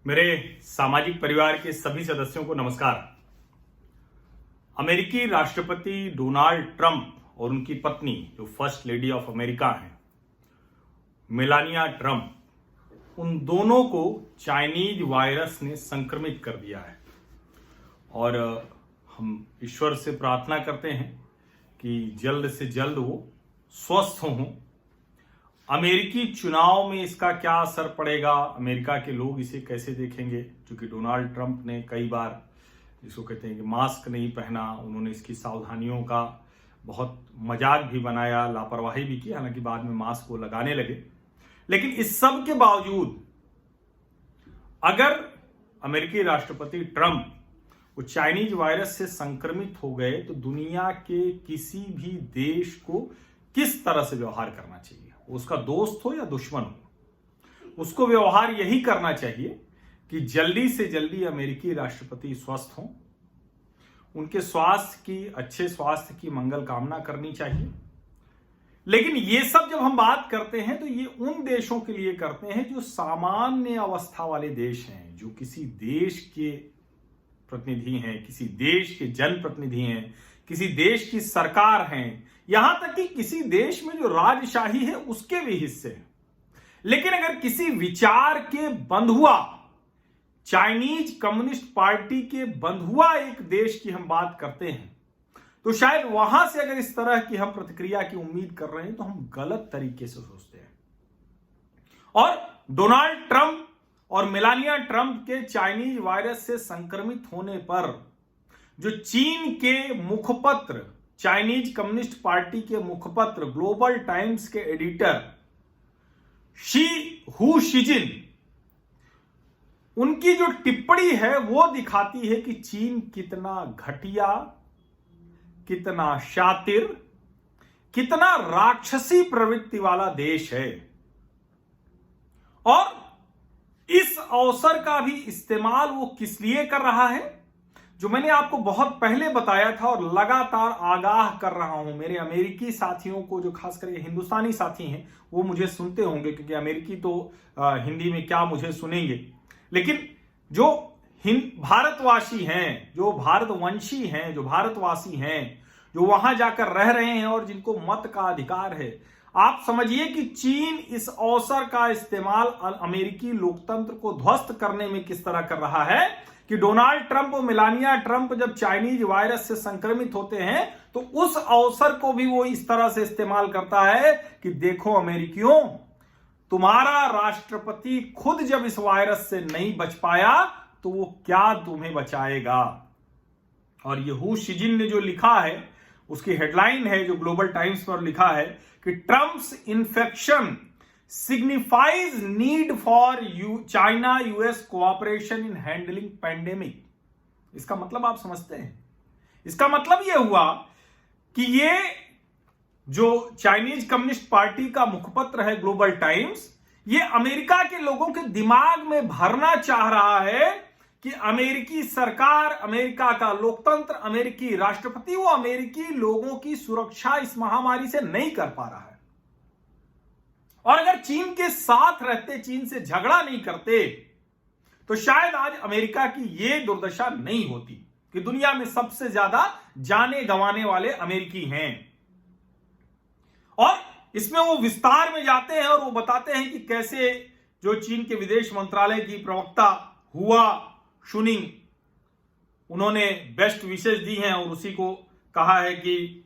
मेरे सामाजिक परिवार के सभी सदस्यों को नमस्कार। अमेरिकी राष्ट्रपति डोनाल्ड ट्रंप और उनकी पत्नी जो फर्स्ट लेडी ऑफ अमेरिका हैं, मेलानिया ट्रंप, उन दोनों को चाइनीज वायरस ने संक्रमित कर दिया है और हम ईश्वर से प्रार्थना करते हैं कि जल्द से जल्द वो स्वस्थ हों। अमेरिकी चुनाव में इसका क्या असर पड़ेगा, अमेरिका के लोग इसे कैसे देखेंगे, क्योंकि डोनाल्ड ट्रंप ने कई बार जिसको कहते हैं कि मास्क नहीं पहना, उन्होंने इसकी सावधानियों का बहुत मजाक भी बनाया, लापरवाही भी की, हालांकि बाद में मास्क वो लगाने लगे। लेकिन इस सब के बावजूद अगर अमेरिकी राष्ट्रपति ट्रंप वो चाइनीज वायरस से संक्रमित हो गए तो दुनिया के किसी भी देश को किस तरह से व्यवहार करना चाहिए, उसका दोस्त हो या दुश्मन हो, उसको व्यवहार यही करना चाहिए कि जल्दी से जल्दी अमेरिकी राष्ट्रपति स्वस्थ हों, उनके स्वास्थ्य की, अच्छे स्वास्थ्य की मंगल कामना करनी चाहिए। लेकिन ये सब जब हम बात करते हैं तो ये उन देशों के लिए करते हैं जो सामान्य अवस्था वाले देश हैं, जो किसी देश के प्रतिनिधि हैं, किसी देश के जनप्रतिनिधि हैं, किसी देश की सरकार हैं, यहां तक कि किसी देश में जो राजशाही है उसके भी हिस्से हैं। लेकिन अगर किसी विचार के बंधुआ, चाइनीज कम्युनिस्ट पार्टी के बंधुआ एक देश की हम बात करते हैं तो शायद वहां से अगर इस तरह की हम प्रतिक्रिया की उम्मीद कर रहे हैं तो हम गलत तरीके से सोचते हैं। और डोनाल्ड ट्रंप और मेलानिया ट्रंप के चाइनीज वायरस से संक्रमित होने पर जो चीन के मुखपत्र, चाइनीज कम्युनिस्ट पार्टी के मुखपत्र ग्लोबल टाइम्स के एडिटर हू शिजिन, उनकी जो टिप्पणी है वो दिखाती है कि चीन कितना घटिया, कितना शातिर, कितना राक्षसी प्रवृत्ति वाला देश है। और इस अवसर का भी इस्तेमाल वो किस लिए कर रहा है, जो मैंने आपको बहुत पहले बताया था और लगातार आगाह कर रहा हूं। मेरे अमेरिकी साथियों को, जो खासकर हिंदुस्तानी साथी हैं, वो मुझे सुनते होंगे, क्योंकि अमेरिकी तो हिंदी में क्या मुझे सुनेंगे, लेकिन जो भारतवासी हैं, जो भारतवंशी हैं, जो भारतवासी हैं, जो वहां जाकर रह रहे हैं और जिनको मत का अधिकार है, आप समझिए कि चीन इस अवसर का इस्तेमाल अमेरिकी लोकतंत्र को ध्वस्त करने में किस तरह कर रहा है कि डोनाल्ड ट्रंप और मेलानिया ट्रंप जब चाइनीज वायरस से संक्रमित होते हैं तो उस अवसर को भी वो इस तरह से इस्तेमाल करता है कि देखो अमेरिकियों, तुम्हारा राष्ट्रपति खुद जब इस वायरस से नहीं बच पाया तो वो क्या तुम्हें बचाएगा। और ये हू शिजिन ने जो लिखा है उसकी हेडलाइन है, जो ग्लोबल टाइम्स पर लिखा है कि Trump's infection signifies need for China US cooperation in handling pandemic। इसका मतलब आप समझते हैं, इसका मतलब यह हुआ कि ये जो चाइनीज कम्युनिस्ट पार्टी का मुखपत्र है ग्लोबल टाइम्स, ये अमेरिका के लोगों के दिमाग में भरना चाह रहा है कि अमेरिकी सरकार, अमेरिका का लोकतंत्र, अमेरिकी राष्ट्रपति वो अमेरिकी लोगों की सुरक्षा इस महामारी से नहीं कर पा रहा है। और अगर चीन के साथ रहते, चीन से झगड़ा नहीं करते, तो शायद आज अमेरिका की यह दुर्दशा नहीं होती कि दुनिया में सबसे ज्यादा जाने गंवाने वाले अमेरिकी हैं। और इसमें वो विस्तार में जाते हैं और वो बताते हैं कि कैसे जो चीन के विदेश मंत्रालय की प्रवक्ता हुआ शुनिंग, उन्होंने बेस्ट विशेष दी हैं और उसी को कहा है कि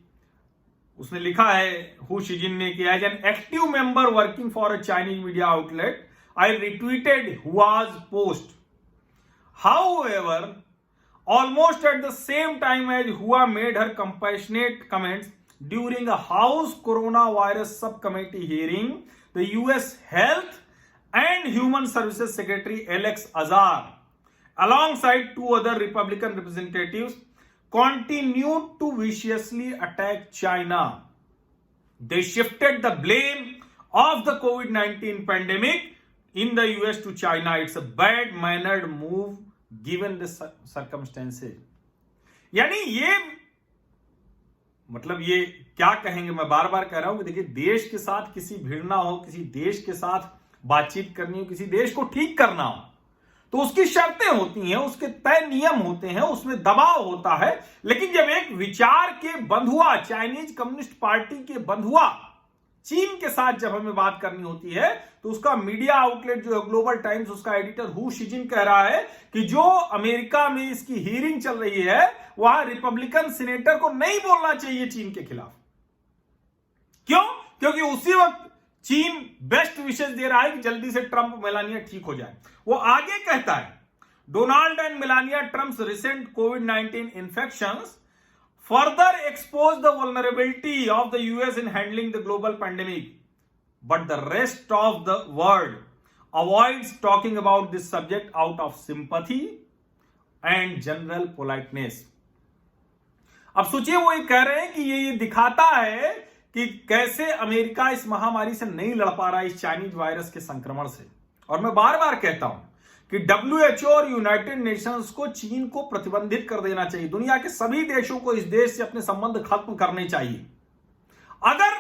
उसने लिखा है हू शिजिन ने कि as an active member working for a Chinese media outlet I retweeted Hua's post, however almost at the same time as Hua made her compassionate comments during a House coronavirus subcommittee hearing, the US Health and Human Services Secretary Alex Azar alongside two other Republican representatives continued to viciously attack China. They shifted the blame of the COVID-19 pandemic in the US to China. It's a bad-mannered move given the circumstances. यानी ये मतलब ये क्या कहेंगे, मैं बार बार कह रहा हूं कि देखिए, देश के साथ किसी भिड़ना हो, किसी देश के साथ बातचीत करनी हो, किसी देश को ठीक करना हो, तो उसकी शर्तें होती हैं, उसके तय नियम होते हैं, उसमें दबाव होता है। लेकिन जब एक विचार के बंधुआ, चाइनीज कम्युनिस्ट पार्टी के बंधुआ चीन के साथ जब हमें बात करनी होती है, तो उसका मीडिया आउटलेट जो है ग्लोबल टाइम्स, उसका एडिटर हू शिजिन कह रहा है कि जो अमेरिका में इसकी हियरिंग चल रही है, वहां रिपब्लिकन सीनेटर को नहीं बोलना चाहिए चीन के खिलाफ। क्यों? क्योंकि उसी वक्त चीन बेस्ट विशेष दे रहा है कि जल्दी से ट्रंप मेलानिया ठीक हो जाए। वो आगे कहता है, Donald and Melania Trump's recent covid infections further expose the vulnerability of the US in handling the global pandemic, but the rest of the world avoids talking about this subject out of sympathy and general politeness. अब सोचिए, वो ये कह रहे हैं कि ये दिखाता है कि कैसे अमेरिका इस महामारी से नहीं लड़ पा रहा है, इस चाइनीज वायरस के संक्रमण से। और मैं बार बार कहता हूं कि WHO और यूनाइटेड नेशंस को चीन को प्रतिबंधित कर देना चाहिए। दुनिया के सभी देशों को इस देश से अपने संबंध खत्म करने चाहिए। अगर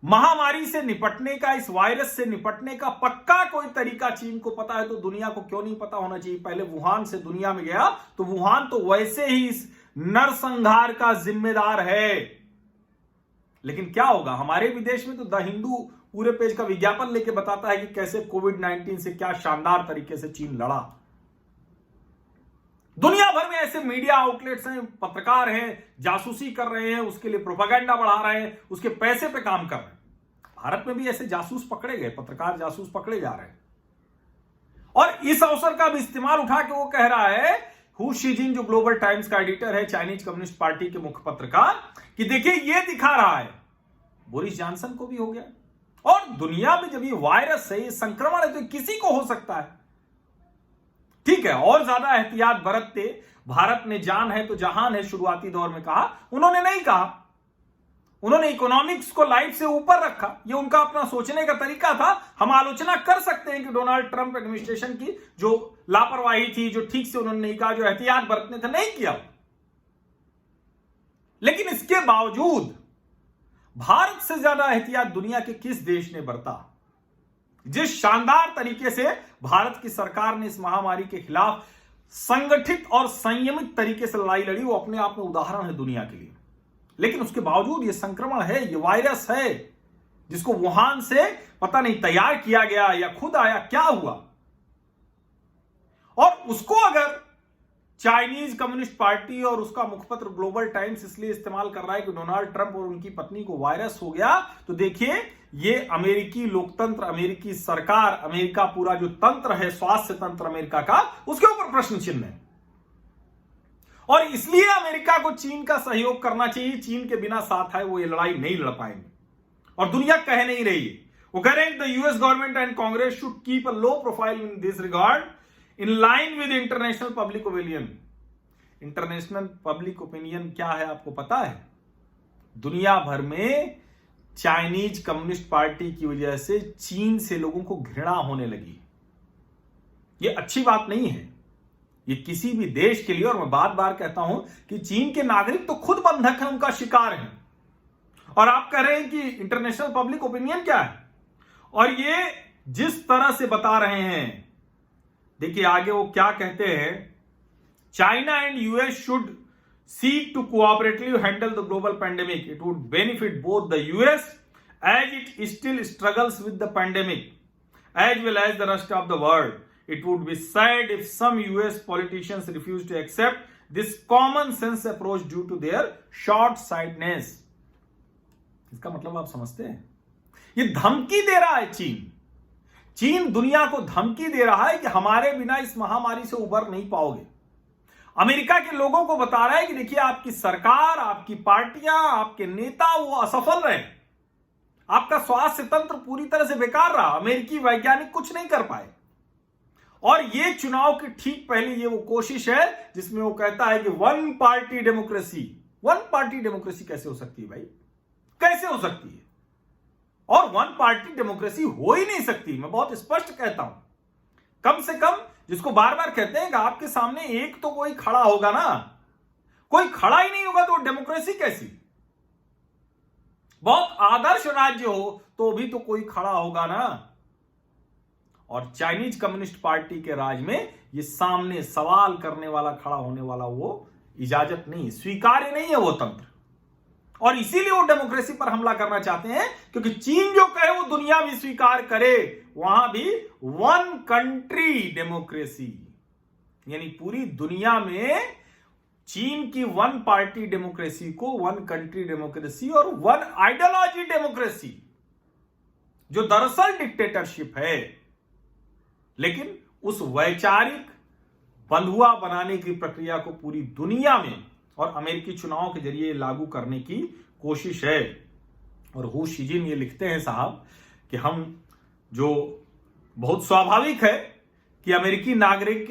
महामारी से निपटने का, इस वायरस से निपटने का पक्का कोई तरीका चीन को पता है, तो दुनिया को क्यों नहीं पता होना चाहिए? पहले वुहान से दुनिया में गया, तो वुहान तो वैसे ही इस नरसंहार का जिम्मेदार है। लेकिन क्या होगा, हमारे विदेश में तो द हिंदू पूरे पेज का विज्ञापन लेके बताता है कि कैसे कोविड-19 से क्या शानदार तरीके से चीन लड़ा। दुनिया भर में ऐसे मीडिया आउटलेट्स हैं, पत्रकार हैं, जासूसी कर रहे हैं, उसके लिए प्रोपेगेंडा बढ़ा रहे हैं, उसके पैसे पे काम कर रहे हैं। भारत में भी ऐसे जासूस पकड़े गए, पत्रकार जासूस पकड़े जा रहे हैं। और इस अवसर का भी इस्तेमाल उठा के वो कह रहा है, हू शिजिन जो ग्लोबल टाइम्स का एडिटर है, चाइनीज कम्युनिस्ट पार्टी के मुख्य पत्रकार, कि देखिए ये दिखा रहा है बोरिस जॉनसन को भी हो गया। और दुनिया में जब ये वायरस है, ये संक्रमण है, तो किसी को हो सकता है। ठीक है, और ज्यादा एहतियात बरतते, भारत ने जान है तो जहान है शुरुआती दौर में कहा, उन्होंने नहीं कहा। उन्होंने इकोनॉमिक्स को लाइफ से ऊपर रखा। ये उनका अपना सोचने का तरीका था। हम आलोचना कर सकते हैं कि डोनाल्ड ट्रंप एडमिनिस्ट्रेशन की जो लापरवाही थी, जो ठीक से उन्होंने नहीं कहा, जो एहतियात बरतने थे, नहीं किया। लेकिन इसके बावजूद भारत से ज्यादा एहतियात दुनिया के किस देश ने बरता? जिस शानदार तरीके से भारत की सरकार ने इस महामारी के खिलाफ संगठित और संयमित तरीके से लड़ाई लड़ी, वो अपने आप में उदाहरण है दुनिया के लिए। लेकिन उसके बावजूद ये संक्रमण है, ये वायरस है, जिसको वुहान से पता नहीं तैयार किया गया या खुद आया, क्या हुआ, और उसको अगर चाइनीज कम्युनिस्ट पार्टी और उसका मुखपत्र ग्लोबल टाइम्स इसलिए इस्तेमाल कर रहा है कि डोनाल्ड ट्रंप और उनकी पत्नी को वायरस हो गया, तो देखिए ये अमेरिकी लोकतंत्र, अमेरिकी सरकार, अमेरिका पूरा जो तंत्र है, स्वास्थ्य तंत्र अमेरिका का, उसके ऊपर प्रश्न चिन्ह है। और इसलिए अमेरिका को चीन का सहयोग करना चाहिए। चीन के बिना साथ है वो ये लड़ाई नहीं लड़ पाएंगे। और दुनिया कह नहीं रही है, वो कह रहे हैं the US government and Congress should keep a low profile in this regard in line with international public opinion. International public opinion क्या है आपको पता है? दुनिया भर में चाइनीज कम्युनिस्ट पार्टी की वजह से चीन से लोगों को घृणा होने लगी। ये अच्छी बात नहीं है ये किसी भी देश के लिए। और मैं बार बार कहता हूं कि चीन के नागरिक तो खुद बंधक हैं, उनका शिकार हैं। और आप कह रहे हैं कि इंटरनेशनल पब्लिक ओपिनियन क्या है? और ये जिस तरह से बता रहे हैं, देखिए आगे वो क्या कहते हैं, China and US should seek to cooperatively handle the global pandemic. It would benefit both the US as it still struggles with the pandemic as well as the rest of the world. It would be sad if some US politicians refuse to accept this common sense approach due to their short-sightedness. इसका मतलब आप समझते हैं? ये धमकी दे रहा है चीन दुनिया को धमकी दे रहा है कि हमारे बिना इस महामारी से उबर नहीं पाओगे। अमेरिका के लोगों को बता रहा है कि देखिए आपकी सरकार, आपकी पार्टियां, आपके नेता वो असफल रहे, आपका स्वास्थ्य तंत्र पूरी तरह से बेकार रहा, अमेरिकी वैज्ञानिक कुछ नहीं कर पाए। और ये चुनाव के ठीक पहले ये वो कोशिश है जिसमें वो कहता है कि one party democracy. One party democracy कैसे हो सकती है भाई? कैसे हो सकती है? और वन पार्टी डेमोक्रेसी हो ही नहीं सकती। मैं बहुत स्पष्ट कहता हूं, कम से कम जिसको बार बार कहते हैं कि आपके सामने एक तो कोई खड़ा होगा ना, कोई खड़ा ही नहीं होगा तो डेमोक्रेसी कैसी? बहुत आदर्श राज्य हो तो भी तो कोई खड़ा होगा ना। और चाइनीज कम्युनिस्ट पार्टी के राज में ये सामने सवाल करने वाला, खड़ा होने वाला वो इजाजत नहीं, स्वीकार्य नहीं है वो तंत्र। और इसीलिए वो डेमोक्रेसी पर हमला करना चाहते हैं, क्योंकि चीन जो कहे वो दुनिया भी स्वीकार करे। वहां भी वन कंट्री डेमोक्रेसी, यानी पूरी दुनिया में चीन की वन पार्टी डेमोक्रेसी को वन कंट्री डेमोक्रेसी और वन आइडियोलॉजी डेमोक्रेसी, जो दरअसल डिक्टेटरशिप है, लेकिन उस वैचारिक बंधुआ बनाने की प्रक्रिया को पूरी दुनिया में और अमेरिकी चुनावों के जरिए लागू करने की कोशिश है। और हू शीजिन ये लिखते हैं साहब कि हम, जो बहुत स्वाभाविक है कि अमेरिकी नागरिक,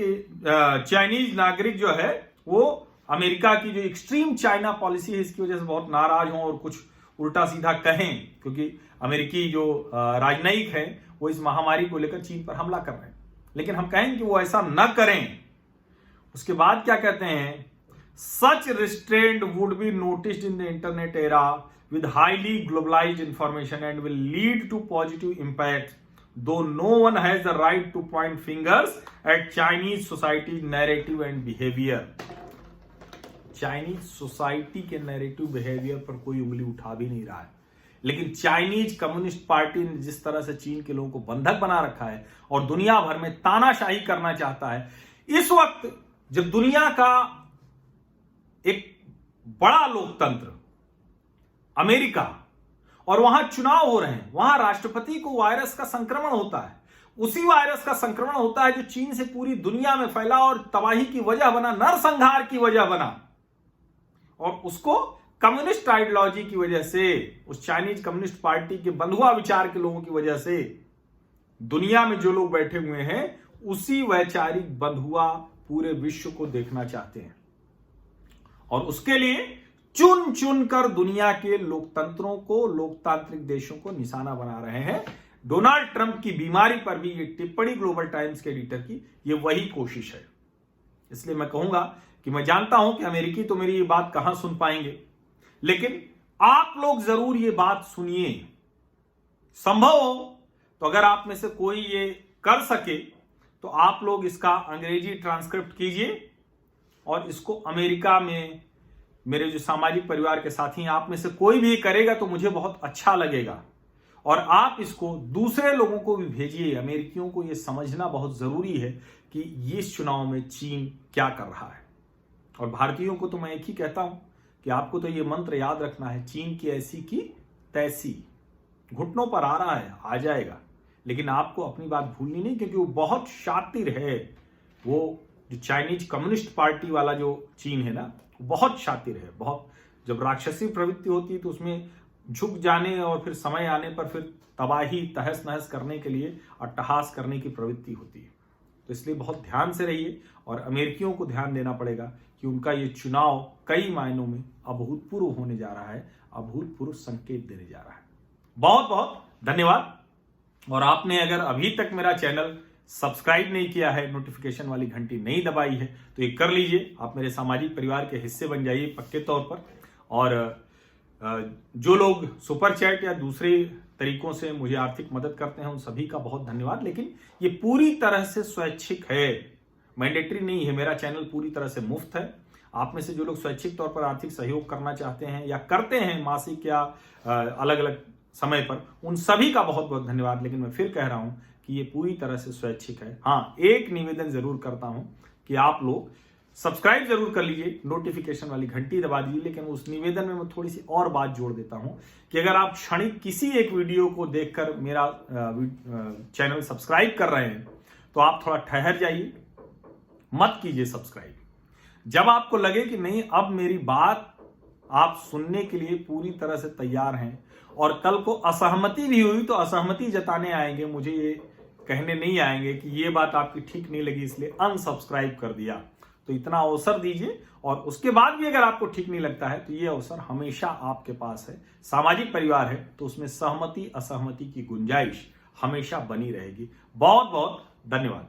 चाइनीज नागरिक जो है वो अमेरिका की जो एक्सट्रीम चाइना पॉलिसी है इसकी वजह से बहुत नाराज हों और कुछ उल्टा सीधा कहें, क्योंकि अमेरिकी जो राजनयिक हैं वो इस महामारी को लेकर चीन पर हमला कर रहे हैं। लेकिन हम कहें कि वो ऐसा न करें। उसके बाद क्या कहते हैं, such restraint would be noticed in the internet era with highly globalised information and will lead to positive impact, though no one has the right to point fingers at Chinese society narrative and behaviour. Chinese society के narrative behaviour पर कोई उंगली उठा भी नहीं रहा है, लेकिन चाइनीज कम्युनिस्ट पार्टी ने जिस तरह से चीन के लोगों को बंधक बना रखा है और दुनिया भर में तानाशाही करना चाहता है, इस वक्त जब दुनिया का एक बड़ा लोकतंत्र अमेरिका और वहां चुनाव हो रहे हैं, वहां राष्ट्रपति को वायरस का संक्रमण होता है, उसी वायरस का संक्रमण होता है जो चीन से पूरी दुनिया में फैला और तबाही की वजह बना, नरसंहार की वजह बना, और उसको कम्युनिस्ट आइडियोलॉजी की वजह से, उस चाइनीज कम्युनिस्ट पार्टी के बंधुआ विचार के लोगों की वजह से दुनिया में जो लोग बैठे हुए हैं उसी वैचारिक बंधुआ पूरे विश्व को देखना चाहते हैं। और उसके लिए चुन चुन कर दुनिया के लोकतंत्रों को, लोकतांत्रिक देशों को निशाना बना रहे हैं। डोनाल्ड ट्रंप की बीमारी पर भी ये टिप्पणी ग्लोबल टाइम्स के एडिटर की, ये वही कोशिश है। इसलिए मैं कहूंगा कि मैं जानता हूं कि अमेरिकी तो मेरी ये बात कहां सुन पाएंगे, लेकिन आप लोग जरूर ये बात सुनिए। संभव हो तो अगर आप में से कोई ये कर सके तो आप लोग इसका अंग्रेजी ट्रांसक्रिप्ट कीजिए और इसको अमेरिका में मेरे जो सामाजिक परिवार के साथी हैं, आप में से कोई भी करेगा तो मुझे बहुत अच्छा लगेगा। और आप इसको दूसरे लोगों को भी भेजिए। अमेरिकियों को यह समझना बहुत जरूरी है कि इस चुनाव में चीन क्या कर रहा है। और भारतीयों को तो मैं एक ही कहता हूं कि आपको तो ये मंत्र याद रखना है, चीन की ऐसी की तैसी, घुटनों पर आ रहा है, आ जाएगा, लेकिन आपको अपनी बात भूलनी नहीं, क्योंकि वो बहुत शातिर है। वो जो चाइनीज कम्युनिस्ट पार्टी वाला जो चीन है ना, बहुत शातिर है, बहुत। जब राक्षसी प्रवृत्ति होती है तो उसमें झुक जाने और फिर समय आने पर फिर तबाही, तहस नहस करने के लिए अट्टहास करने की प्रवृत्ति होती है। तो इसलिए बहुत ध्यान से रहिए और अमेरिकियों को ध्यान देना पड़ेगा कि उनका ये चुनाव कई मायनों में अभूतपूर्व होने जा रहा है, अभूतपूर्व संकेत देने जा रहा है। बहुत बहुत धन्यवाद। और आपने अगर अभी तक मेरा चैनल सब्सक्राइब नहीं किया है, नोटिफिकेशन वाली घंटी नहीं दबाई है, तो ये कर लीजिए। आप मेरे सामाजिक परिवार के हिस्से बन जाइए पक्के तौर पर। और जो लोग सुपर चैट या दूसरे तरीकों से मुझे आर्थिक मदद करते हैं उन सभी का बहुत धन्यवाद। लेकिन ये पूरी तरह से स्वैच्छिक है, मैंडेटरी नहीं है। मेरा चैनल पूरी तरह से मुफ्त है। आप में से जो लोग स्वैच्छिक तौर पर आर्थिक सहयोग करना चाहते हैं या करते हैं मासिक या अलग अलग समय पर, उन सभी का बहुत बहुत धन्यवाद। लेकिन मैं फिर कह रहा हूं कि ये पूरी तरह से स्वैच्छिक है। हाँ, एक निवेदन जरूर करता हूं कि आप लोग सब्सक्राइब जरूर कर लीजिए, नोटिफिकेशन वाली घंटी दबा दीजिए। लेकिन उस निवेदन में मैं थोड़ी सी और बात जोड़ देता हूं कि अगर आप क्षणिक किसी एक वीडियो को देखकर मेरा चैनल सब्सक्राइब कर रहे हैं तो आप थोड़ा ठहर जाइए, मत कीजिए सब्सक्राइब। जब आपको लगे कि नहीं, अब मेरी बात आप सुनने के लिए पूरी तरह से तैयार हैं और कल को असहमति भी हुई तो असहमति जताने आएंगे, मुझे ये कहने नहीं आएंगे कि ये बात आपकी ठीक नहीं लगी इसलिए अनसब्सक्राइब कर दिया। तो इतना अवसर दीजिए। और उसके बाद भी अगर आपको ठीक नहीं लगता है तो ये अवसर हमेशा आपके पास है। सामाजिक परिवार है तो उसमें सहमति असहमति की गुंजाइश हमेशा बनी रहेगी। बहुत बहुत धन्यवाद।